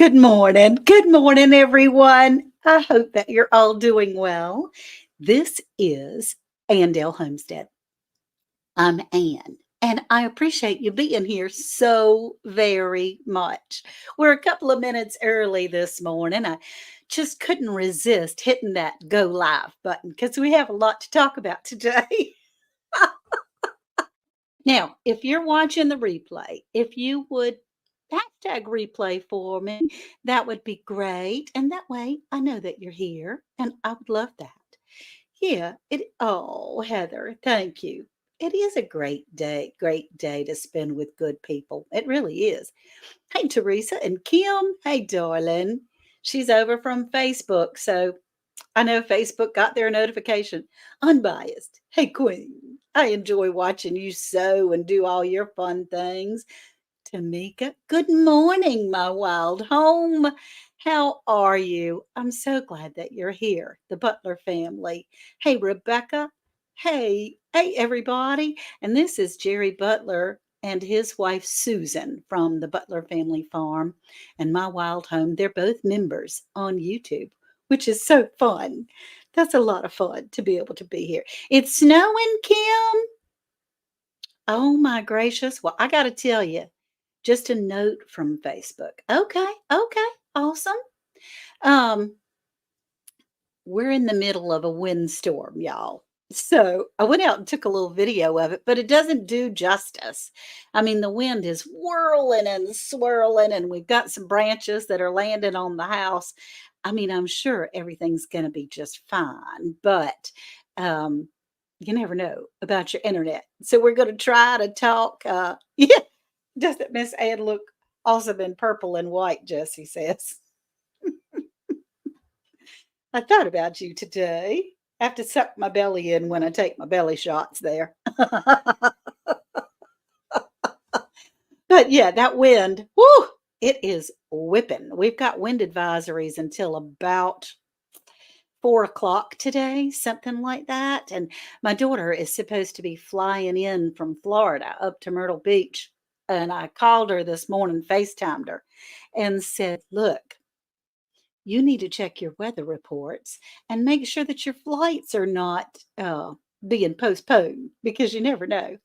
Good morning. Good morning, everyone. I hope that you're all doing well. This is Andale Homestead. I'm Ann, and I appreciate you being here so very much. We're a couple of minutes early this morning. I just couldn't resist hitting that go live button because we have a lot to talk about today. Now, if you're watching the replay, if you would hashtag replay for me, that would be great. And that way I know that you're here and I would love that. Yeah, oh, Heather, thank you. It is a great day to spend with good people. It really is. Hey, Teresa and Kim. Hey, darling. She's over from Facebook. So I know Facebook got their notification. Unbiased. Hey, Queen. I enjoy watching you sew and do all your fun things. Tamika, good morning, my wild home. How are you? I'm so glad that you're here, the Butler family. Hey, Rebecca. Hey, everybody. And this is Jerry Butler and his wife, Susan, from the Butler Family Farm and my wild home. They're both members on YouTube, which is so fun. That's a lot of fun to be able to be here. It's snowing, Kim. Oh my gracious. Well, I got to tell you, just a note from Facebook. Okay, awesome. Um, we're in the middle of a windstorm, y'all. So I went out and took a little video of it, but it doesn't do justice. I mean, the wind is whirling and swirling, and we've got some branches that are landing on the house. I mean, I'm sure everything's going to be just fine, but um, you never know about your internet. So we're going to try to talk. Yeah, doesn't Miss Ann look awesome in purple and white? Jesse says. I thought about you today. I have to suck my belly in when I take my belly shots there. But yeah, that wind, whoo, it is whipping. We've got wind advisories until about 4 o'clock today, something like that. And my daughter is supposed to be flying in from Florida up to Myrtle Beach. And I called her this morning, FaceTimed her, and said, look, you need to check your weather reports and make sure that your flights are not being postponed because you never know.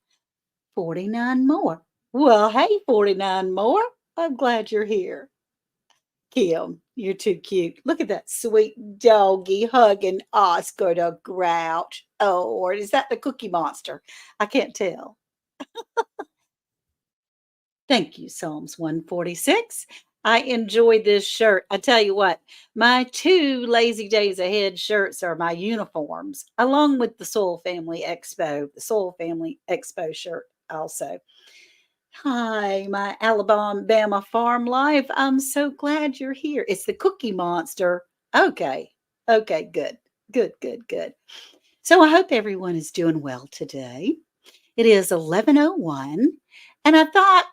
49 more. Well, hey, 49 more. I'm glad you're here. Kim, you're too cute. Look at that sweet doggy hugging Oscar the Grouch. Oh, or is that the Cookie Monster? I can't tell. Thank you, Psalms 146. I enjoy this shirt. I tell you what, my two Lazy Days Ahead shirts are my uniforms, along with the Soul Family Expo shirt also. Hi, my Alabama farm life. I'm so glad you're here. It's the Cookie Monster. Okay. Okay, good. So I hope everyone is doing well today. It is 11:01, and I thought,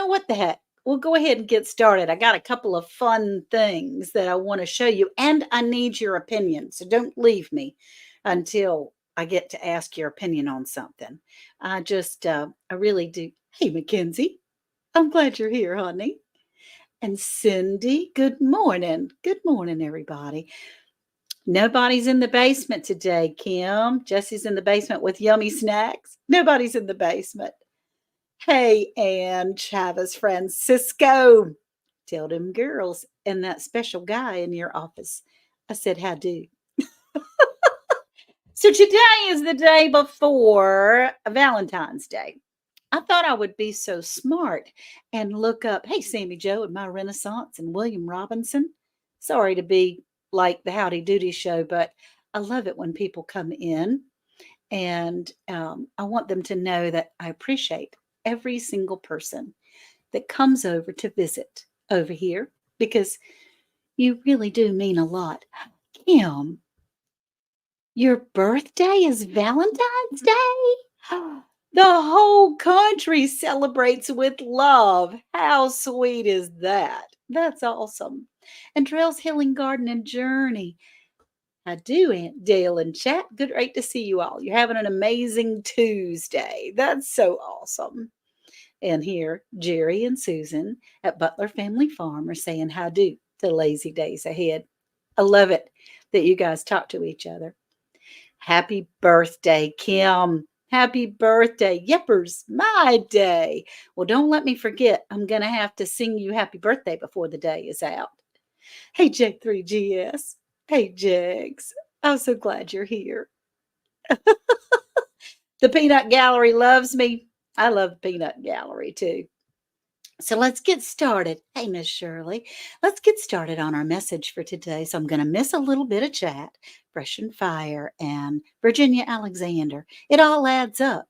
what the heck? We'll go ahead and get started. I got a couple of fun things that I want to show you, and I need your opinion. So don't leave me until I get to ask your opinion on something. I really do. Hey, Mackenzie, I'm glad you're here, honey. And Cindy, good morning. Good morning, everybody. Nobody's in the basement today, Kim. Jesse's in the basement with yummy snacks. Nobody's in the basement. Hey, Ann Chavez Francisco. Tell them girls and that special guy in your office. I said, how do. So today is the day before Valentine's Day. I thought I would be so smart and look up, hey, Sammy Joe and My Renaissance and William Robinson. Sorry to be like the Howdy Doody show, but I love it when people come in and I want them to know that I appreciate every single person that comes over to visit over here because you really do mean a lot. Kim, your birthday is Valentine's Day? The whole country celebrates with love. How sweet is that? That's awesome. And Trails Healing Garden and Journey. I do, Aunt Dale and chat. Good, great to see you all. You're having an amazing Tuesday. That's so awesome. And here, Jerry and Susan at Butler Family Farm are saying how do to lazy days ahead. I love it that you guys talk to each other. Happy birthday, Kim. Happy birthday. Yippers, my day. Well, don't let me forget. I'm going to have to sing you happy birthday before the day is out. Hey, Jag3GS. Hey, Jags. I'm so glad you're here. The Peanut Gallery loves me. I love the Peanut Gallery too. So let's get started. Hey, Miss Shirley, let's get started on our message for today. So I'm going to miss a little bit of chat. Fresh and Fire and Virginia Alexander. It all adds up.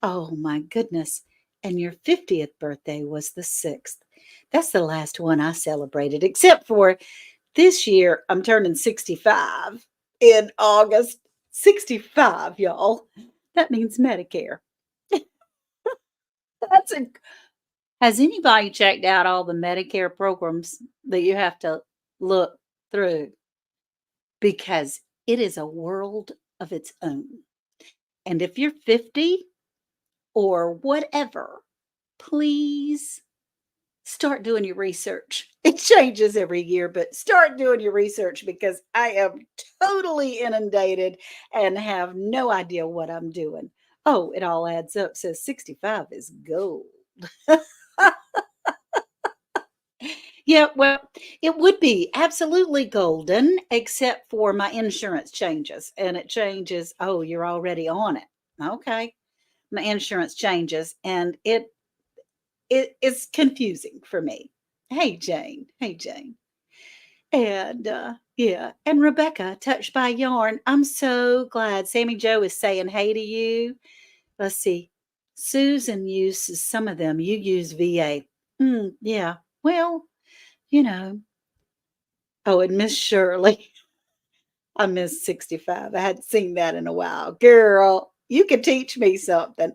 Oh, my goodness. And your 50th birthday was the 6th. That's the last one I celebrated, except for this year, I'm turning 65 in August. 65, y'all. That means Medicare. That's a Has anybody checked out all the Medicare programs that you have to look through? Because it is a world of its own. And if you're 50 or whatever, please start doing your research. It changes every year, but start doing your research because I am totally inundated and have no idea what I'm doing. Oh, it all adds up. So 65 is gold. Yeah, well, it would be absolutely golden, except for my insurance changes. And it changes, oh, you're already on it. Okay. My insurance changes and it is confusing for me. Hey Jane. Hey Jane. And yeah, and Rebecca, touched by yarn. I'm so glad Sammy Joe is saying hey to you. Let's see. Susan uses some of them. You use VA. Yeah. Well, you know, oh, and Miss Shirley. I miss 65. I hadn't seen that in a while. Girl, you can teach me something.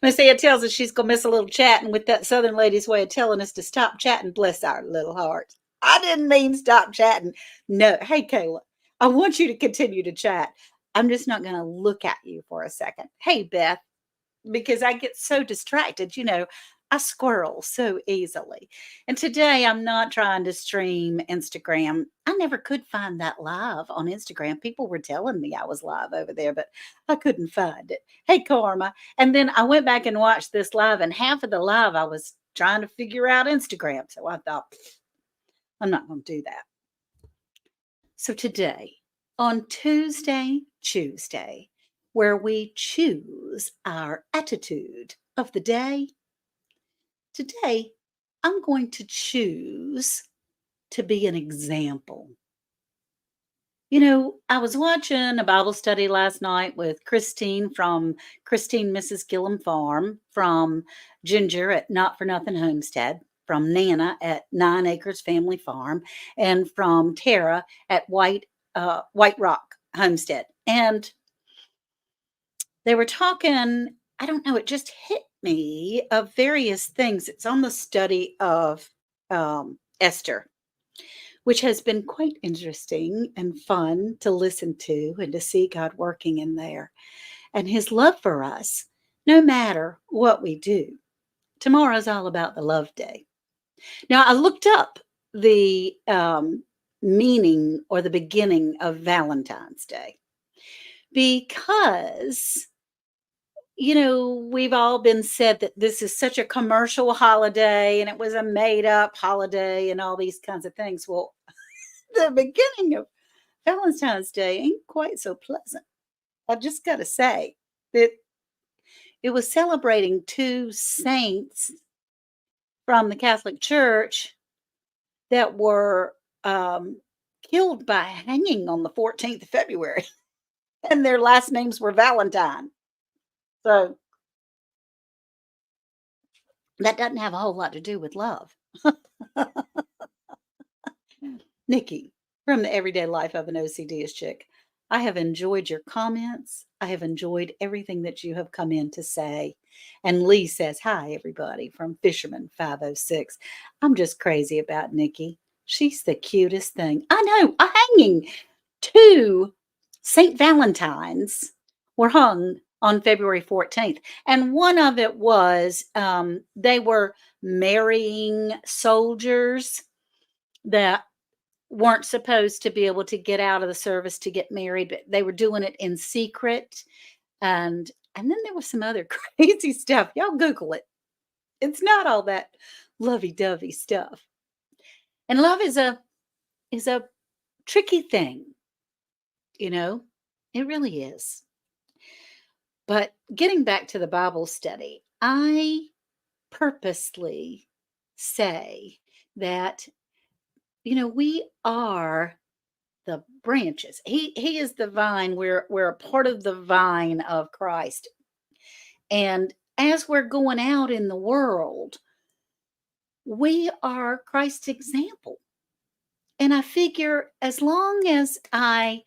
Miss Ann tells us she's going to miss a little chatting with that Southern lady's way of telling us to stop chatting. Bless our little hearts. I didn't mean stop chatting. No. Hey, Kayla, I want you to continue to chat. I'm just not going to look at you for a second. Hey, Beth, because I get so distracted. I squirrel so easily. And today I'm not trying to stream Instagram. I never could find that live on Instagram. People were telling me I was live over there, but I couldn't find it. Hey, Karma. And then I went back and watched this live, and half of the live I was trying to figure out Instagram. So I thought, I'm not going to do that. So today, on ChooseDay, where we choose our attitude of the day, today I'm going to choose to be an example. I was watching a Bible study last night with Christine from Christine Mrs. Gillum Farm, from Ginger at Not for Nothing Homestead, from Nana at 9 Acres Family Farm, and from Tara at White Rock Homestead. And they were talking, I don't know, it just hit me of various things. It's on the study of Esther, which has been quite interesting and fun to listen to and to see God working in there and his love for us, no matter what we do. Tomorrow's all about the love day. Now, I looked up the meaning or the beginning of Valentine's Day because we've all been said that this is such a commercial holiday and it was a made up holiday and all these kinds of things. Well, the beginning of Valentine's Day ain't quite so pleasant. I just got to say that it was celebrating two saints from the Catholic Church that were killed by hanging on the 14th of February, and their last names were Valentine. So that doesn't have a whole lot to do with love. Nikki, from the Everyday Life of an OCD chick, I have enjoyed your comments. I have enjoyed everything that you have come in to say. And Lee says, hi, everybody, from Fisherman 506. I'm just crazy about Nikki. She's the cutest thing. I know, a hanging. Two St. Valentines were hung on February 14th. And one of it was they were marrying soldiers that weren't supposed to be able to get out of the service to get married, but they were doing it in secret. And then there was some other crazy stuff. Y'all Google it. It's not all that lovey-dovey stuff. And love is a tricky thing, you know? It really is. But getting back to the Bible study, I purposely say that, we are the branches. He is the vine. We're a part of the vine of Christ. And as we're going out in the world, we are Christ's example. And I figure as long as I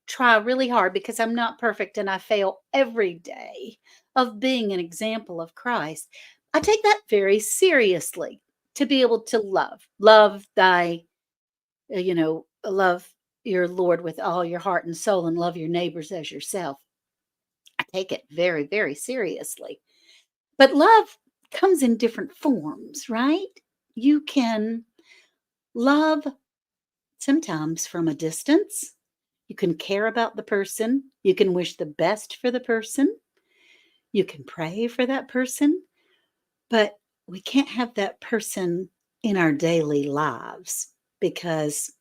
try really hard, because I'm not perfect and I fail every day, of being an example of Christ, I take that very seriously, to be able to love thy, love your Lord with all your heart and soul, and love your neighbors as yourself. I take it very, very seriously. But love comes in different forms, right? You can love sometimes from a distance. You can care about the person. You can wish the best for the person. You can pray for that person. But we can't have that person in our daily lives, because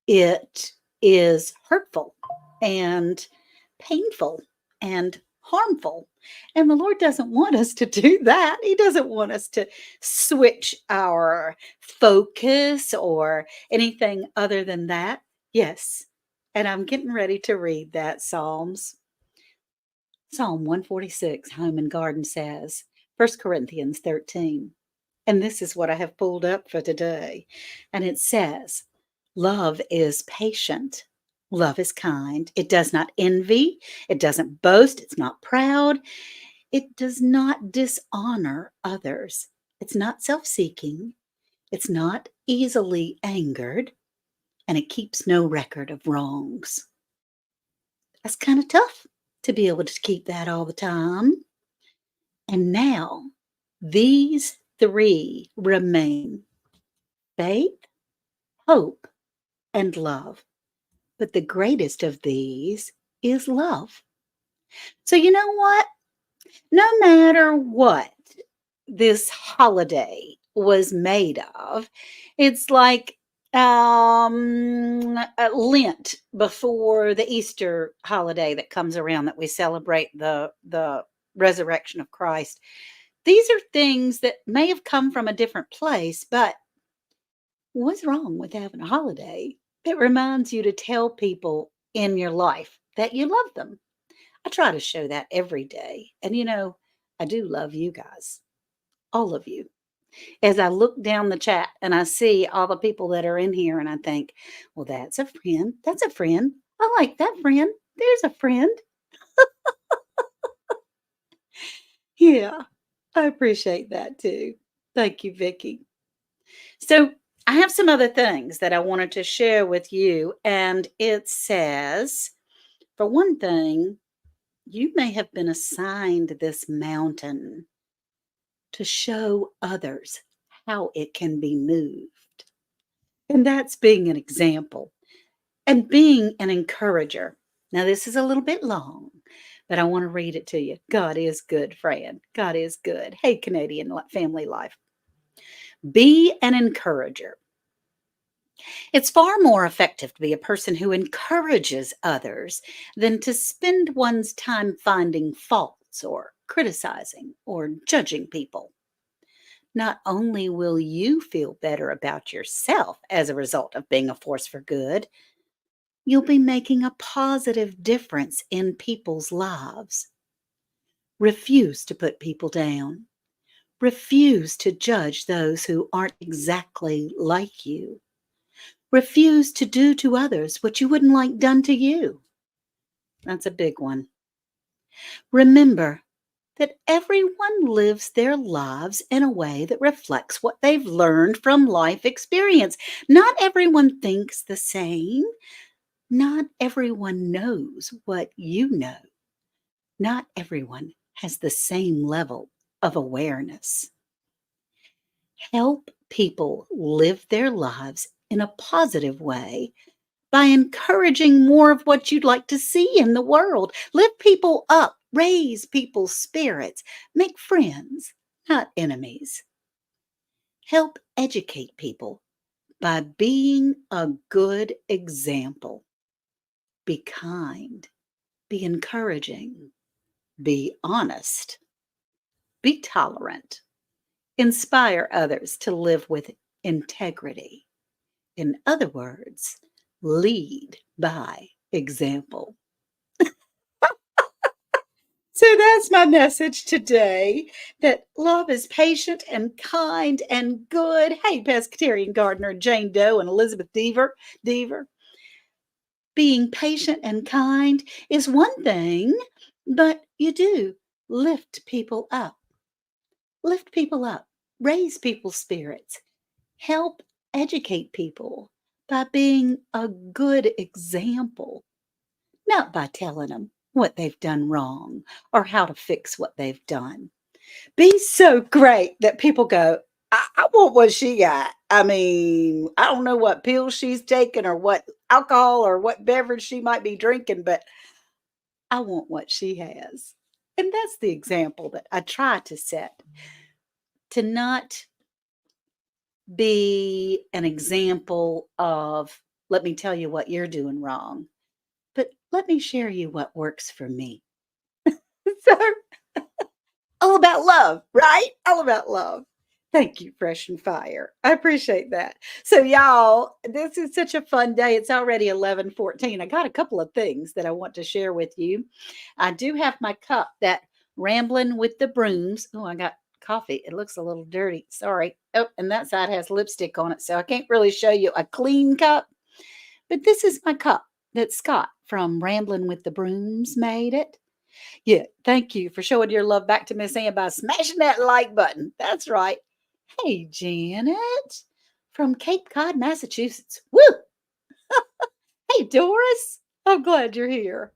it is hurtful and painful and harmful. And the Lord doesn't want us to do that. He doesn't want us to switch our focus or anything other than that. Yes. And I'm getting ready to read that Psalm 146, Home and Garden says, 1 Corinthians 13. And this is what I have pulled up for today. And it says, love is patient. Love is kind. It does not envy. It doesn't boast. It's not proud. It does not dishonor others. It's not self-seeking. It's not easily angered. And it keeps no record of wrongs. That's kind of tough to be able to keep that all the time. And now these three remain: faith, hope, and love. But the greatest of these is love. So, you know what? No matter what this holiday was made of, it's like Lent before the Easter holiday that comes around, that we celebrate the resurrection of Christ. These are things that may have come from a different place, but what's wrong with having a holiday that reminds you to tell people in your life that you love them? I try to show that every day. And I do love you guys, all of you. As I look down the chat and I see all the people that are in here, and I think, well, that's a friend. That's a friend. I like that friend. There's a friend. Yeah, I appreciate that too. Thank you, Vicky. So I have some other things that I wanted to share with you. And it says, for one thing, you may have been assigned this mountain to show others how it can be moved. And that's being an example and being an encourager. Now, this is a little bit long, but I want to read it to you. God is good, friend. God is good. Hey, Canadian family life. Be an encourager. It's far more effective to be a person who encourages others than to spend one's time finding faults or criticizing or judging people. Not only will you feel better about yourself as a result of being a force for good, you'll be making a positive difference in people's lives. Refuse to put people down. Refuse to judge those who aren't exactly like you. Refuse to do to others what you wouldn't like done to you. That's a big one. Remember that everyone lives their lives in a way that reflects what they've learned from life experience. Not everyone thinks the same. Not everyone knows what you know. Not everyone has the same level of awareness. Help people live their lives in a positive way by encouraging more of what you'd like to see in the world. Lift people up, raise people's spirits, make friends, not enemies. Help educate people by being a good example. Be kind, be encouraging, be honest, be tolerant, inspire others to live with integrity. In other words, lead by example. So that's my message today, that love is patient and kind and good. Hey, pescatarian gardener Jane Doe and Elizabeth Deaver, being patient and kind is one thing, but you do lift people up, lift people up, raise people's spirits, help educate people by being a good example, not by telling them what they've done wrong or how to fix what they've done. Be so great that people go, I want what she got. I mean, I don't know what pills she's taking or what alcohol or what beverage she might be drinking, but I want what she has. And that's the example that I try to set, to not be an example of, let me tell you what you're doing wrong, but let me share you what works for me. So all about love, right? All about love. Thank you, Fresh and Fire. I appreciate that. So, y'all, this is such a fun day. It's already 11:14. I got a couple of things that I want to share with you. I do have my cup, that Rambling with the Brooms. Oh, I got coffee. It looks a little dirty. Sorry. Oh, and that side has lipstick on it, so I can't really show you a clean cup. But this is my cup that Scott from Rambling with the Brooms made it. Yeah, thank you for showing your love back to Miss Ann by smashing that like button. That's right. Hey, Janet from Cape Cod, Massachusetts. Woo! Hey, Doris. I'm glad you're here.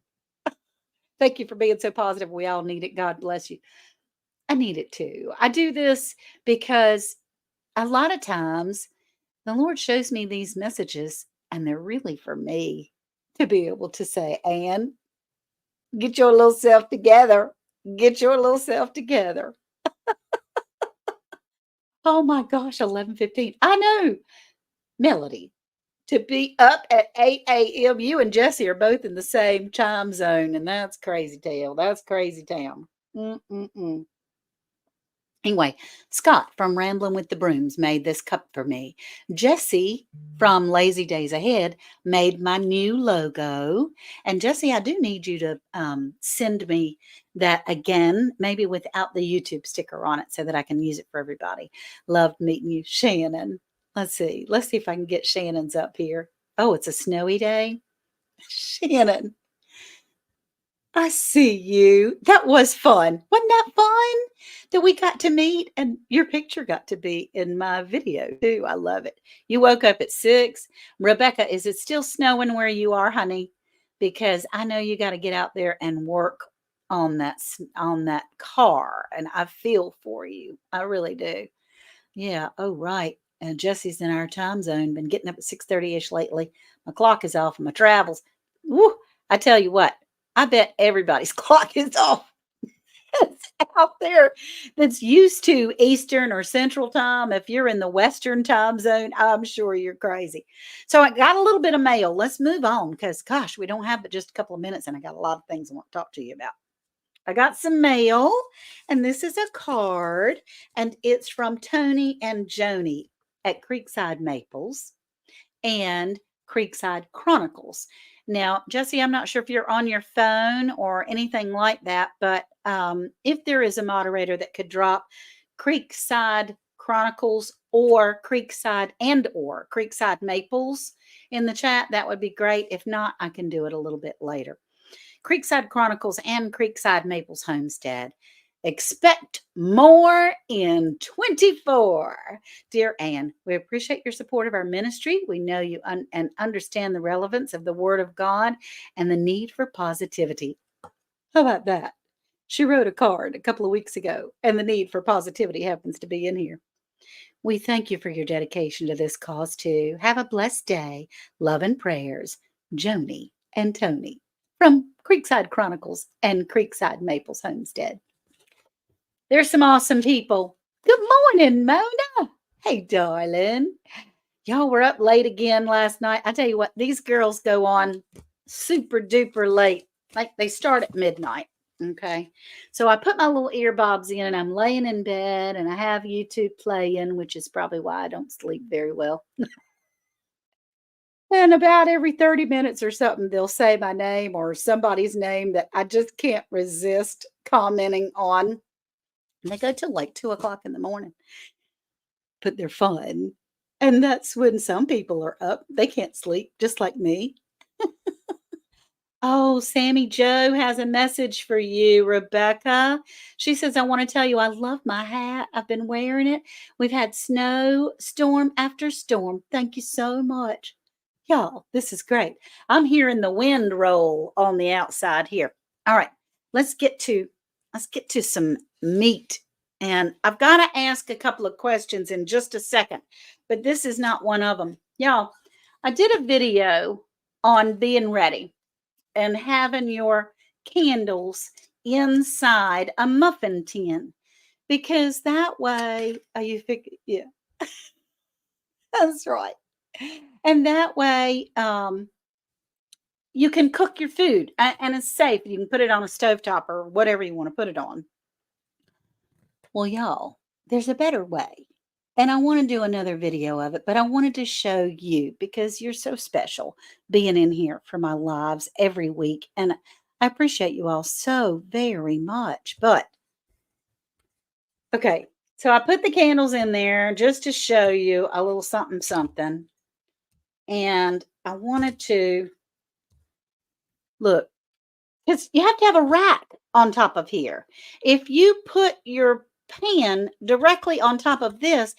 Thank you for being so positive. We all need it. God bless you. I need it too. I do this because a lot of times the Lord shows me these messages and they're really for me to be able to say, Ann, get your little self together. Get your little self together. Oh my gosh, 11:15. I know, Melody, to be up at 8 a.m. You and Jesse are both in the same time zone, and that's crazy town. That's crazy town. Mm-mm-mm. Anyway, Scott from Rambling with the Brooms made this cup for me. Jesse from Lazy Days Ahead made my new logo. And Jesse, I do need you to send me that again, maybe without the YouTube sticker on it so that I can use it for everybody. Loved meeting you, Shannon. Let's see. Let's see if I can get Shannon's up here. Oh, it's a snowy day. Shannon, I see you. That was fun. Wasn't that fun that we got to meet? And your picture got to be in my video too. I love it. You woke up at 6. Rebecca, is it still snowing where you are, honey? Because I know you got to get out there and work on that car, and I feel for you. I really do. Yeah. Oh, right. And Jesse's in our time zone. Been getting up at 6:30ish lately. My clock is off. My travels. Woo! I tell you what. I bet everybody's clock is off that's out there that's used to Eastern or Central time. If you're in the Western time zone, I'm sure you're crazy. So I got a little bit of mail. Let's move on because, gosh, we don't have but just a couple of minutes, and I got a lot of things I want to talk to you about. I got some mail, and this is a card, and it's from Tony and Joni at Creekside Maples and Creekside Chronicles. Now, Jesse, I'm not sure if you're on your phone or anything like that, but if there is a moderator that could drop Creekside Chronicles or Creekside Maples in the chat, that would be great. If not, I can do it a little bit later. Creekside Chronicles and Creekside Maples Homestead. Expect more in 24. Dear Anne, we appreciate your support of our ministry. We know you and understand the relevance of the Word of God and the need for positivity. How about that? She wrote a card a couple of weeks ago, and the need for positivity happens to be in here. We thank you for your dedication to this cause too. Have a blessed day. Love and prayers, Joni and Tony from Creekside Chronicles and Creekside Maples Homestead. There's some awesome people. Good morning, Mona. Hey, darling. Y'all were up late again last night. I tell you what, these girls go on super duper late. Like they start at midnight. Okay. So I put my little earbobs in and I'm laying in bed and I have YouTube playing, which is probably why I don't sleep very well. And about every 30 minutes or something, they'll say my name or somebody's name that I just can't resist commenting on. And they go till like 2 o'clock in the morning, but they're fun. And that's when some people are up. They can't sleep, just like me. Oh, Sammy Joe has a message for you, Rebecca. She says, I want to tell you I love my hat. I've been wearing it. We've had snow, storm after storm. Thank you so much. Y'all, this is great. I'm hearing the wind roll on the outside here. All right, let's get to some meat. And I've got to ask a couple of questions in just a second, but this is not one of them. Y'all, I did a video on being ready and having your candles inside a muffin tin because that way you figure, yeah, that's right. And that way you can cook your food and it's safe. You can put it on a stovetop or whatever you want to put it on. Well, y'all, there's a better way. And I want to do another video of it, but I wanted to show you because you're so special being in here for my lives every week. And I appreciate you all so very much. But okay, so I put the candles in there just to show you a little something, something. And I wanted to look, because you have to have a rack on top of here. If you put your pan directly on top of this,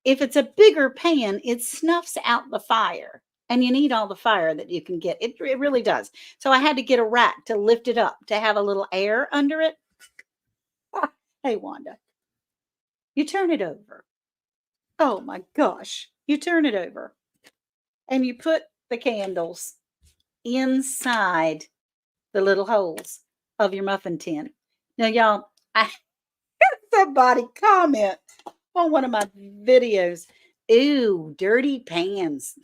if it's a bigger pan, it snuffs out the fire. And you need all the fire that you can get. It really does. So I had to get a rack to lift it up, to have a little air under it. Ah, hey, Wanda, you turn it over. Oh my gosh. You turn it over and you put the candles inside the little holes of your muffin tin. Now, y'all, I had somebody comment on one of my videos. Ooh, dirty pans.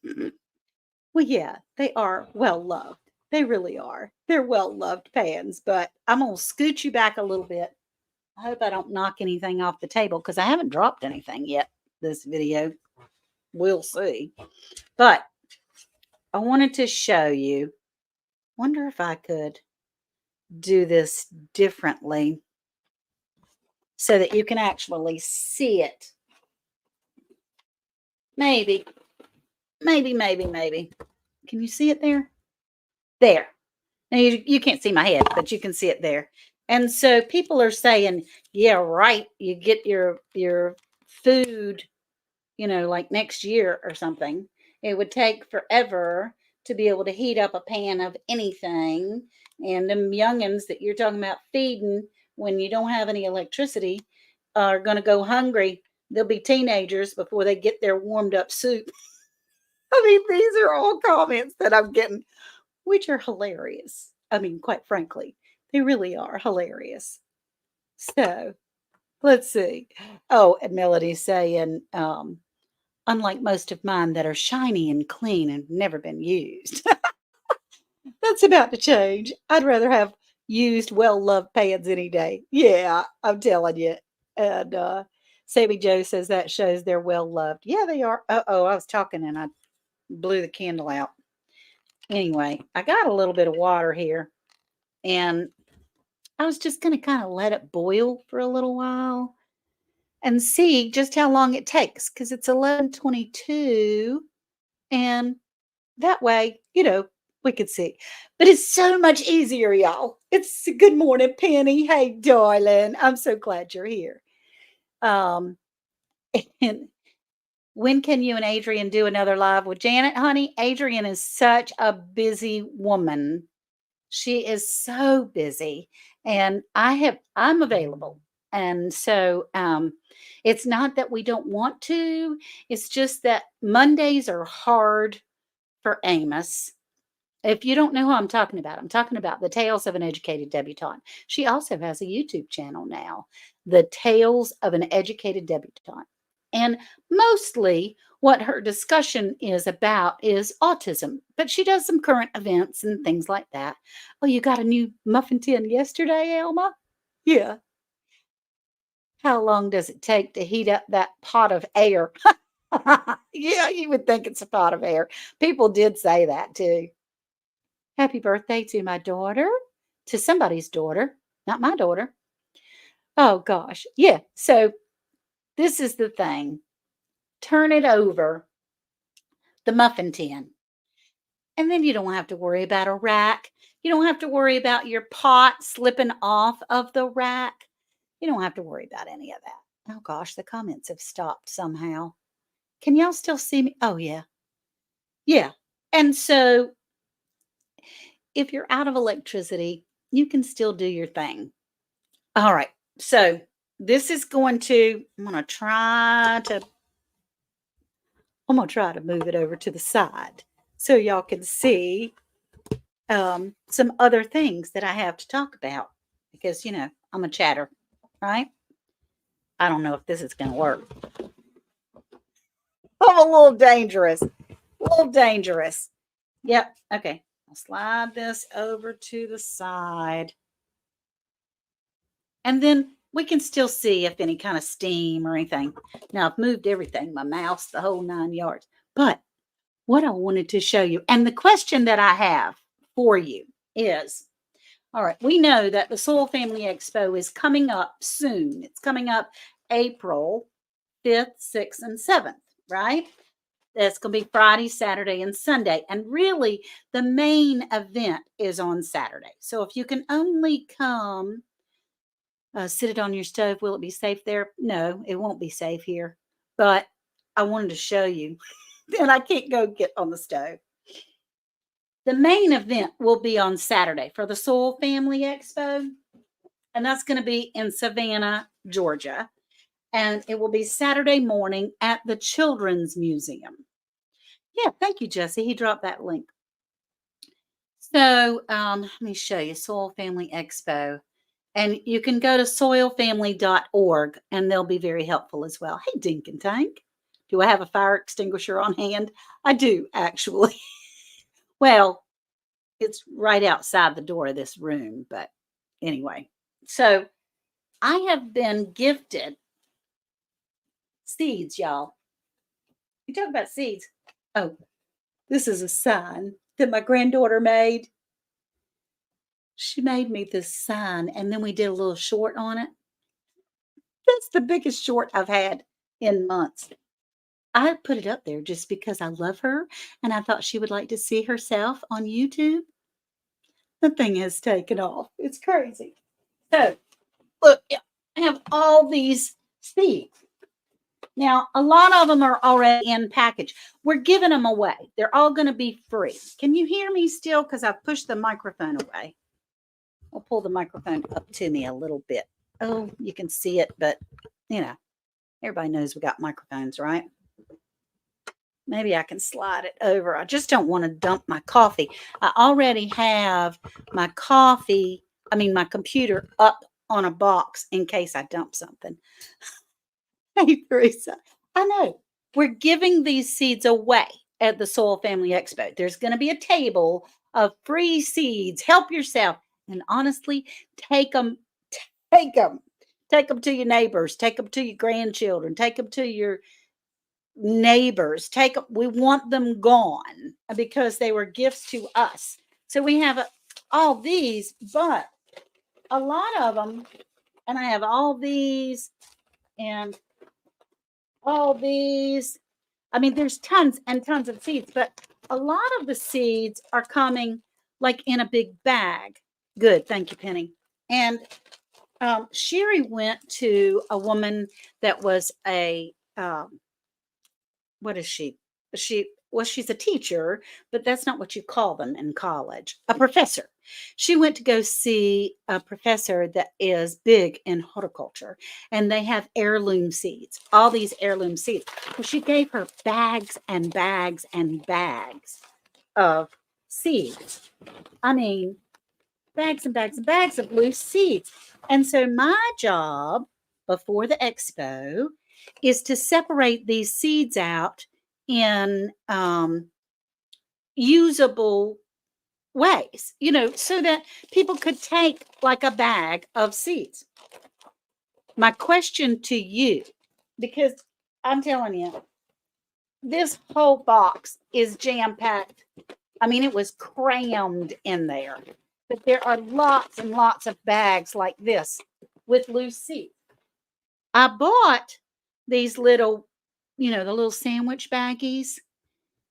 Well, yeah, they are well loved. They really are. They're well loved pans, but I'm going to scoot you back a little bit. I hope I don't knock anything off the table because I haven't dropped anything yet this video. We'll see. But I wanted to show you. Wonder if I could do this differently so that you can actually see it. Maybe. Maybe. Can you see it there? There. Now you can't see my head, but you can see it there. And so people are saying, yeah, right. You get your food, like next year or something. It would take forever to be able to heat up a pan of anything. And them youngins that you're talking about feeding when you don't have any electricity are going to go hungry. They'll be teenagers before they get their warmed up soup. I mean, these are all comments that I'm getting, which are hilarious. I mean, quite frankly, they really are hilarious. So let's see. Oh, and Melody's saying, unlike most of mine that are shiny and clean and never been used. That's about to change. I'd rather have used, well loved pans any day. Yeah, I'm telling you. And Sammy Joe says that shows they're well loved. Yeah, they are. Oh, I was talking and I blew the candle out. Anyway, I got a little bit of water here and I was just going to kind of let it boil for a little while and see just how long it takes because it's 11:22 and that way, we could see. But it's so much easier, y'all. It's good morning, Penny. Hey, darling. I'm so glad you're here. Um, and when can you and Adrian do another live with Janet, honey? Adrian is such a busy woman. She is so busy, and I'm available. And so it's not that we don't want to, it's just that Mondays are hard for Amos. If you don't know who I'm talking about the Tales of an Educated Debutante. She also has a YouTube channel now, The Tales of an Educated Debutante. And mostly what her discussion is about is autism, but she does some current events and things like that. Oh, you got a new muffin tin yesterday, Elma? Yeah. How long does it take to heat up that pot of air? Yeah, you would think it's a pot of air. People did say that too. Happy birthday to my daughter, to somebody's daughter, not my daughter. Oh gosh. Yeah. So this is the thing. Turn it over the muffin tin. And then you don't have to worry about a rack. You don't have to worry about your pot slipping off of the rack. You don't have to worry about any of that. Oh gosh, the comments have stopped somehow. Can y'all still see me? Oh, yeah. Yeah. And so if you're out of electricity, you can still do your thing. All right. So this is I'm gonna try to move it over to the side so y'all can see some other things that I have to talk about because I'm a chatter, right? I don't know if this is gonna work. I'm a little dangerous. A little dangerous. Yep. Okay. I'll slide this over to the side. And then we can still see if any kind of steam or anything. Now I've moved everything, my mouse, the whole 9 yards. But what I wanted to show you, and the question that I have for you is, all right, we know that the Soul Family Expo is coming up soon. It's coming up April 5th, 6th, and 7th, right? That's going to be Friday, Saturday, and Sunday. And really, the main event is on Saturday. So if you can only come, sit it on your stove, will it be safe there? No, it won't be safe here. But I wanted to show you. And I can't go get on the stove. The main event will be on Saturday for the Soul Family Expo. And that's going to be in Savannah, Georgia. And it will be Saturday morning at the Children's Museum. Yeah, thank you, Jesse. He dropped that link. So let me show you Soil Family Expo. And you can go to soilfamily.org and they'll be very helpful as well. Hey, Dink and Tank. Do I have a fire extinguisher on hand? I do, actually. Well, it's right outside the door of this room. But anyway, so I have been gifted seeds, y'all. You talk about seeds. Oh, this is a sign that my granddaughter made. She made me this sign, and then we did a little short on it. That's the biggest short I've had in months. I put it up there just because I love her, and I thought she would like to see herself on YouTube. The thing has taken off. It's crazy. So, look, I have all these seeds. Now, a lot of them are already in package. We're giving them away. They're all going to be free. Can you hear me still? Because I've pushed the microphone away. I'll pull the microphone up to me a little bit. Oh, you can see it, but everybody knows we got microphones, right? Maybe I can slide it over. I just don't want to dump my coffee. I already have my my computer up on a box in case I dump something. Hey, Teresa. I know. We're giving these seeds away at the Soil Family Expo. There's going to be a table of free seeds. Help yourself. And honestly, take them. Take them. Take them to your neighbors. Take them to your grandchildren. Take them to your neighbors. We want them gone because they were gifts to us. So we have all these, but a lot of them, and I have all these and all these. I mean, there's tons and tons of seeds, but a lot of the seeds are coming like in a big bag. Good. Thank you, Penny. And Sherry went to a woman that was what is she? She well, she's a teacher, but that's not what you call them in college, a professor. She went to go see a professor that is big in horticulture, and they have heirloom seeds, all these heirloom seeds. Well, she gave her bags and bags and bags of seeds. I mean, bags and bags and bags of loose seeds. And so my job before the expo is to separate these seeds out in usable ways, so that people could take like a bag of seeds. My question to you, because I'm telling you, this whole box is jam packed. I mean, it was crammed in there. But there are lots and lots of bags like this with loose seeds. I bought these little, the little sandwich baggies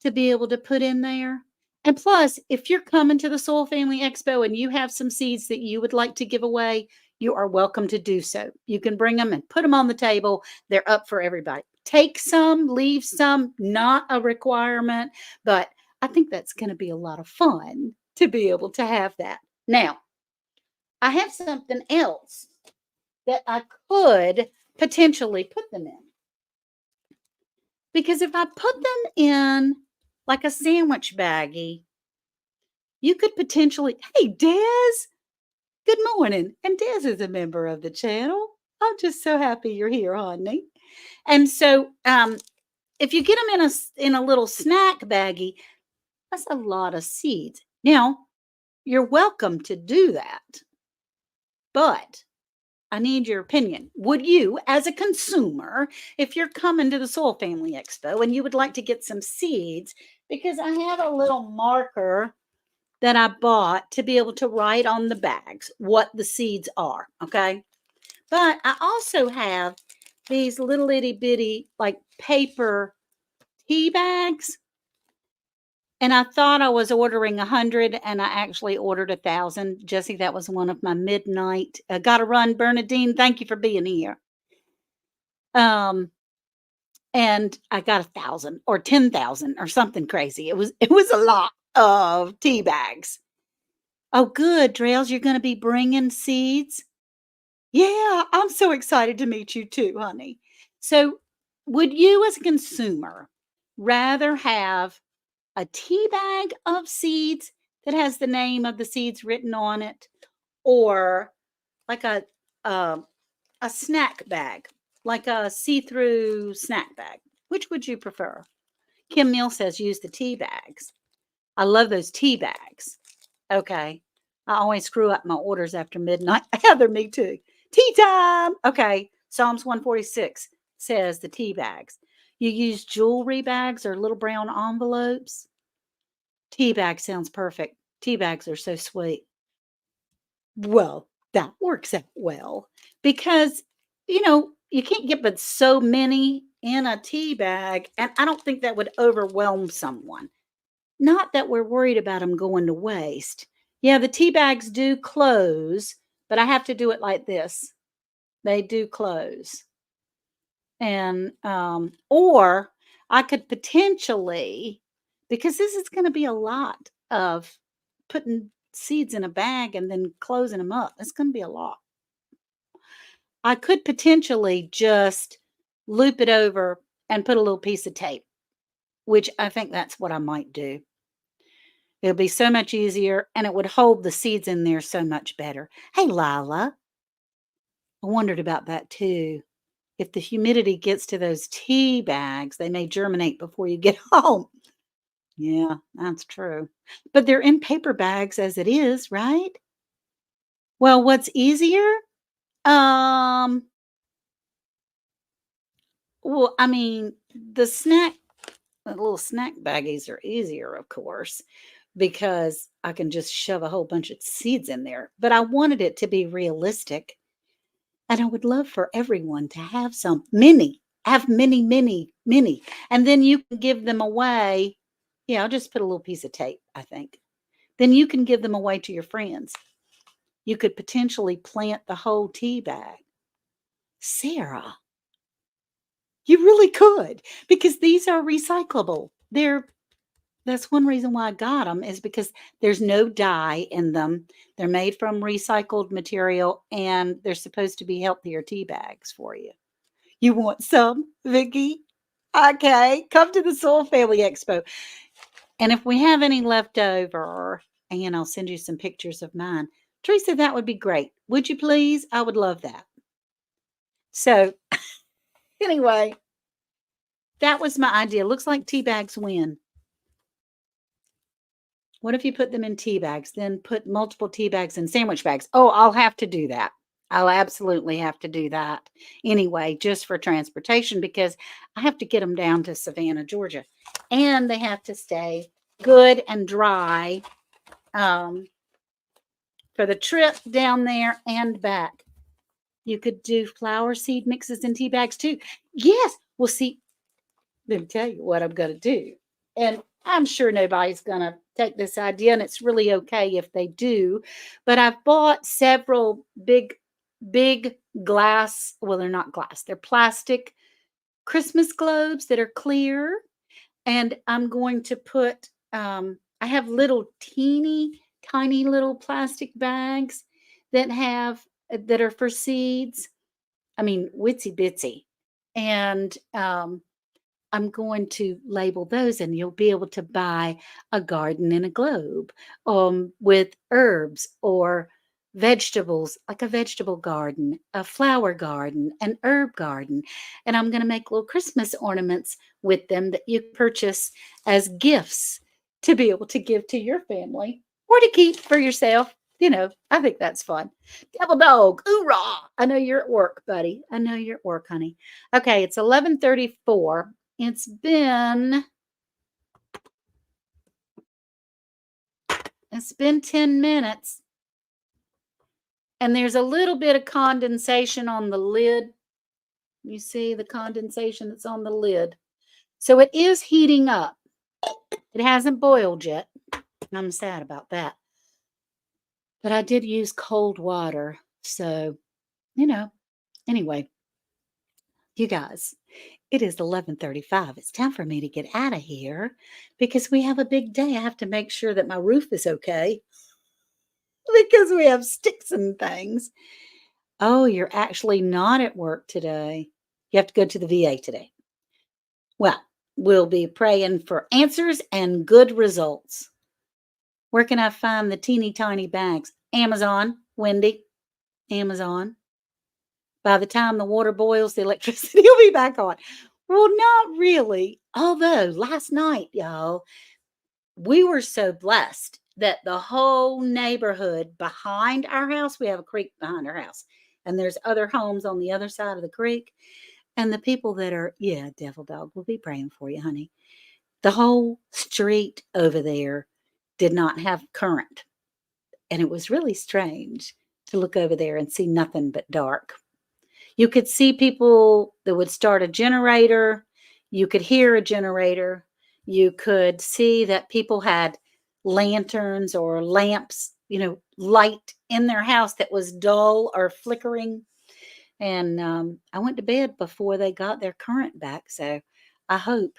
to be able to put in there. And plus, if you're coming to the Soul Family Expo and you have some seeds that you would like to give away, you are welcome to do so. You can bring them and put them on the table. They're up for everybody. Take some, leave some, not a requirement, but I think that's going to be a lot of fun to be able to have that. Now, I have something else that I could potentially put them in. Because if I put them in like a sandwich baggie, you could potentially, hey, Des, good morning. And Des is a member of the channel. I'm just so happy you're here, honey. And so if you get them in a little snack baggie, that's a lot of seeds. Now, you're welcome to do that, but I need your opinion. Would you, as a consumer, if you're coming to the Soul Family Expo and you would like to get some seeds, because I have a little marker that I bought to be able to write on the bags what the seeds are, okay? But I also have these little itty bitty like paper tea bags. And I thought I was ordering 100 and I actually ordered 1,000. Jesse, that was one of my midnight. Gotta run, Bernadine. Thank you for being here. Um, and I got 1,000 or 10,000 or something crazy. It was a lot of tea bags. Oh, good, Trails. You're going to be bringing seeds. Yeah, I'm so excited to meet you too, honey. So, would you, as a consumer, rather have a tea bag of seeds that has the name of the seeds written on it, or like uh, a snack bag, like a see-through snack bag? Which would you prefer? Kim Mill says use the tea bags. I love those tea bags. Okay. I always screw up my orders after midnight. Heather, me too. Tea time. Okay. Psalms 146 says the tea bags. You use jewelry bags or little brown envelopes. Tea bag sounds perfect. Tea bags are so sweet. Well, that works out well because, you can't get but so many in a tea bag. And I don't think that would overwhelm someone. Not that we're worried about them going to waste. Yeah, the tea bags do close, but I have to do it like this. They do close. And, or I could potentially, because this is going to be a lot of putting seeds in a bag and then closing them up. It's going to be a lot. I could potentially just loop it over and put a little piece of tape, which I think that's what I might do. It'll be so much easier and it would hold the seeds in there so much better. Hey, Lila, I wondered about that too. If the humidity gets to those tea bags, they may germinate before you get home. Yeah, that's true. But they're in paper bags as it is, right? Well, what's easier? Um, well, I mean, the little snack baggies are easier, of course, because I can just shove a whole bunch of seeds in there. But I wanted it to be realistic. And I would love for everyone to have have many, many, many. And then you can give them away. Yeah, I'll just put a little piece of tape, I think. Then you can give them away to your friends. You could potentially plant the whole tea bag. Sarah, you really could, because these are recyclable. They're That's one reason why I got them is because there's no dye in them. They're made from recycled material, and they're supposed to be healthier tea bags for you. You want some, Vicky? Okay, come to the Soul Family Expo. And if we have any left over, and I'll send you some pictures of mine. Teresa, that would be great. Would you please? I would love that. So, anyway, that was my idea. Looks like tea bags win. What if you put them in tea bags, then put multiple tea bags in sandwich bags? Oh, I'll have to do that. I'll absolutely have to do that anyway, just for transportation, because I have to get them down to Savannah, Georgia. And they have to stay good and dry um, for the trip down there and back. You could do flower seed mixes in tea bags too. Yes. Well, see, let me tell you what I'm going to do. And I'm sure nobody's going to take this idea, and it's really okay if they do. But I've bought several big glass, well, they're not glass, they're plastic Christmas globes that are clear. And I'm going to put, I have little teeny tiny little plastic bags that have, that are for seeds. I mean, witsy bitsy. And I'm going to label those, and you'll be able to buy a garden in a globe with herbs or vegetables, like a vegetable garden, a flower garden, an herb garden. And I'm going to make little Christmas ornaments with them that you purchase as gifts to be able to give to your family or to keep for yourself. You know, I think that's fun. Devil dog, hoorah! I know you're at work, buddy. I know you're at work, honey. Okay, it's 11:34. It's been 10 minutes, and there's a little bit of condensation on the lid. You see the condensation that's on the lid. So it is heating up. It hasn't boiled yet. I'm sad about that. But I did use cold water. So, you know, anyway, you guys, it is 11:35. It's time for me to get out of here because we have a big day. I have to make sure that my roof is okay because we have sticks and things. Oh, you're actually not at work today. You have to go to the VA today. Well, we'll be praying for answers and good results. Where can I find the teeny tiny bags? Amazon, Wendy. Amazon. By the time the water boils, the electricity will be back on. Well, not really. Although last night, y'all, we were so blessed that the whole neighborhood behind our house, we have a creek behind our house, and there's other homes on the other side of the creek. And the people that are, yeah, devil dog, will be praying for you, honey. The whole street over there did not have current. And it was really strange to look over there and see nothing but dark. You could see people that would start a generator. You could hear a generator. You could see that people had lanterns or lamps, light in their house that was dull or flickering. And I went to bed before they got their current back. So I hope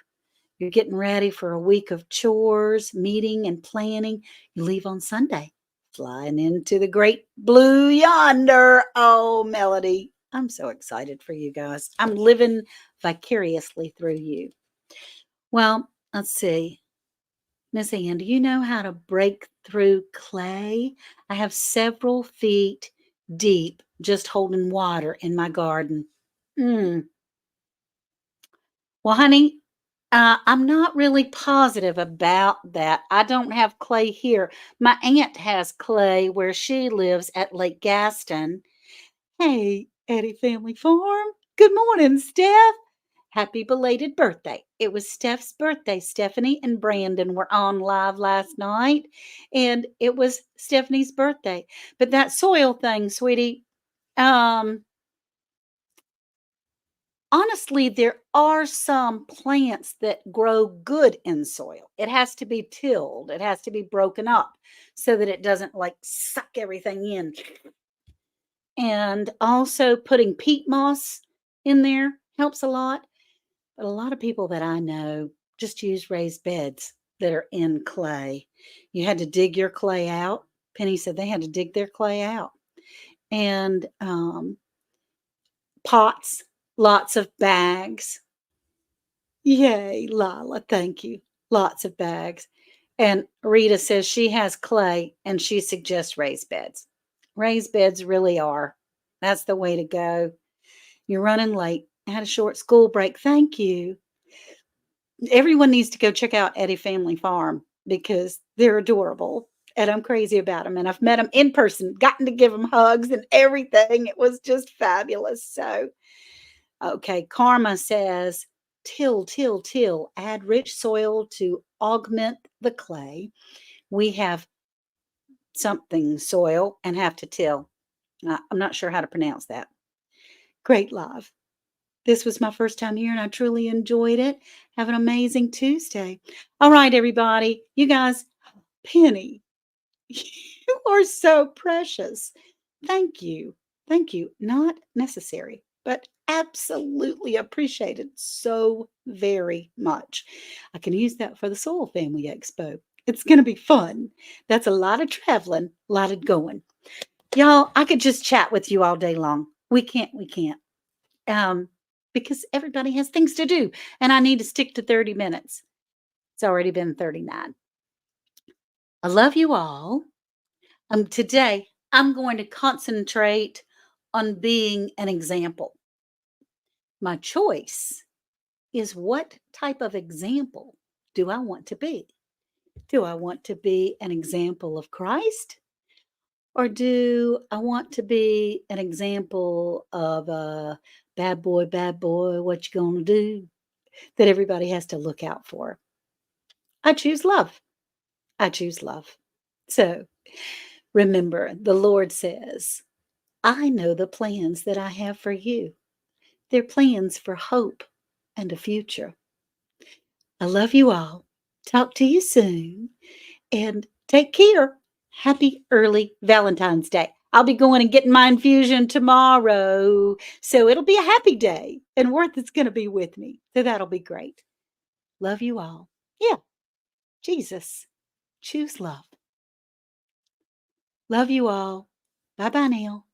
you're getting ready for a week of chores, meeting, and planning. You leave on Sunday, flying into the great blue yonder. Oh, Melody, I'm so excited for you guys. I'm living vicariously through you. Well, let's see. Miss Ann, do you know how to break through clay? I have several feet deep just holding water in my garden. Mm. Well, honey, I'm not really positive about that. I don't have clay here. My aunt has clay where she lives at Lake Gaston. Hey, Eddie Family Farm. Good morning, Steph. Happy belated birthday. It was Steph's birthday. Stephanie and Brandon were on live last night, and it was Stephanie's birthday. But that soil thing, sweetie, um, honestly, there are some plants that grow good in soil. It has to be tilled, it has to be broken up so that it doesn't like suck everything in. And also putting peat moss in there helps a lot. But a lot of people that I know just use raised beds. that are in clay. You had to dig your clay out. Penny said they had to dig their clay out. And pots, lots of bags. Yay, Lila, thank you. Lots of bags. And Rita says she has clay and she suggests raised beds. Raised beds really are. That's the way to go. You're running late. I had a short school break. Thank you. Everyone needs to go check out Eddie Family Farm because they're adorable and I'm crazy about them. And I've met them in person, gotten to give them hugs and everything. It was just fabulous. So, okay, Karma says, till, till, till, add rich soil to augment the clay. We have something soil and have to till. I'm not sure how to pronounce that. Great love. This was my first time here and I truly enjoyed it. Have an amazing Tuesday. All right, everybody. You guys, Penny, you are so precious. Thank you. Thank you. Not necessary, but absolutely appreciated so very much. I can use that for the Soul Family Expo. It's going to be fun. That's a lot of traveling, a lot of going. Y'all, I could just chat with you all day long. We can't. Um, because everybody has things to do and I need to stick to 30 minutes. It's already been 39. I love you all. Today, I'm going to concentrate on being an example. My choice is what type of example do I want to be? Do I want to be an example of Christ? Or do I want to be an example of a bad boy, what you gonna do? That everybody has to look out for. I choose love. I choose love. So remember, the Lord says, I know the plans that I have for you. They're plans for hope and a future. I love you all. Talk to you soon and take care. Happy early Valentine's Day. I'll be going and getting my infusion tomorrow. So it'll be a happy day and Worth is going to be with me. So that'll be great. Love you all. Yeah, Jesus. Choose love. Love you all. Bye bye now.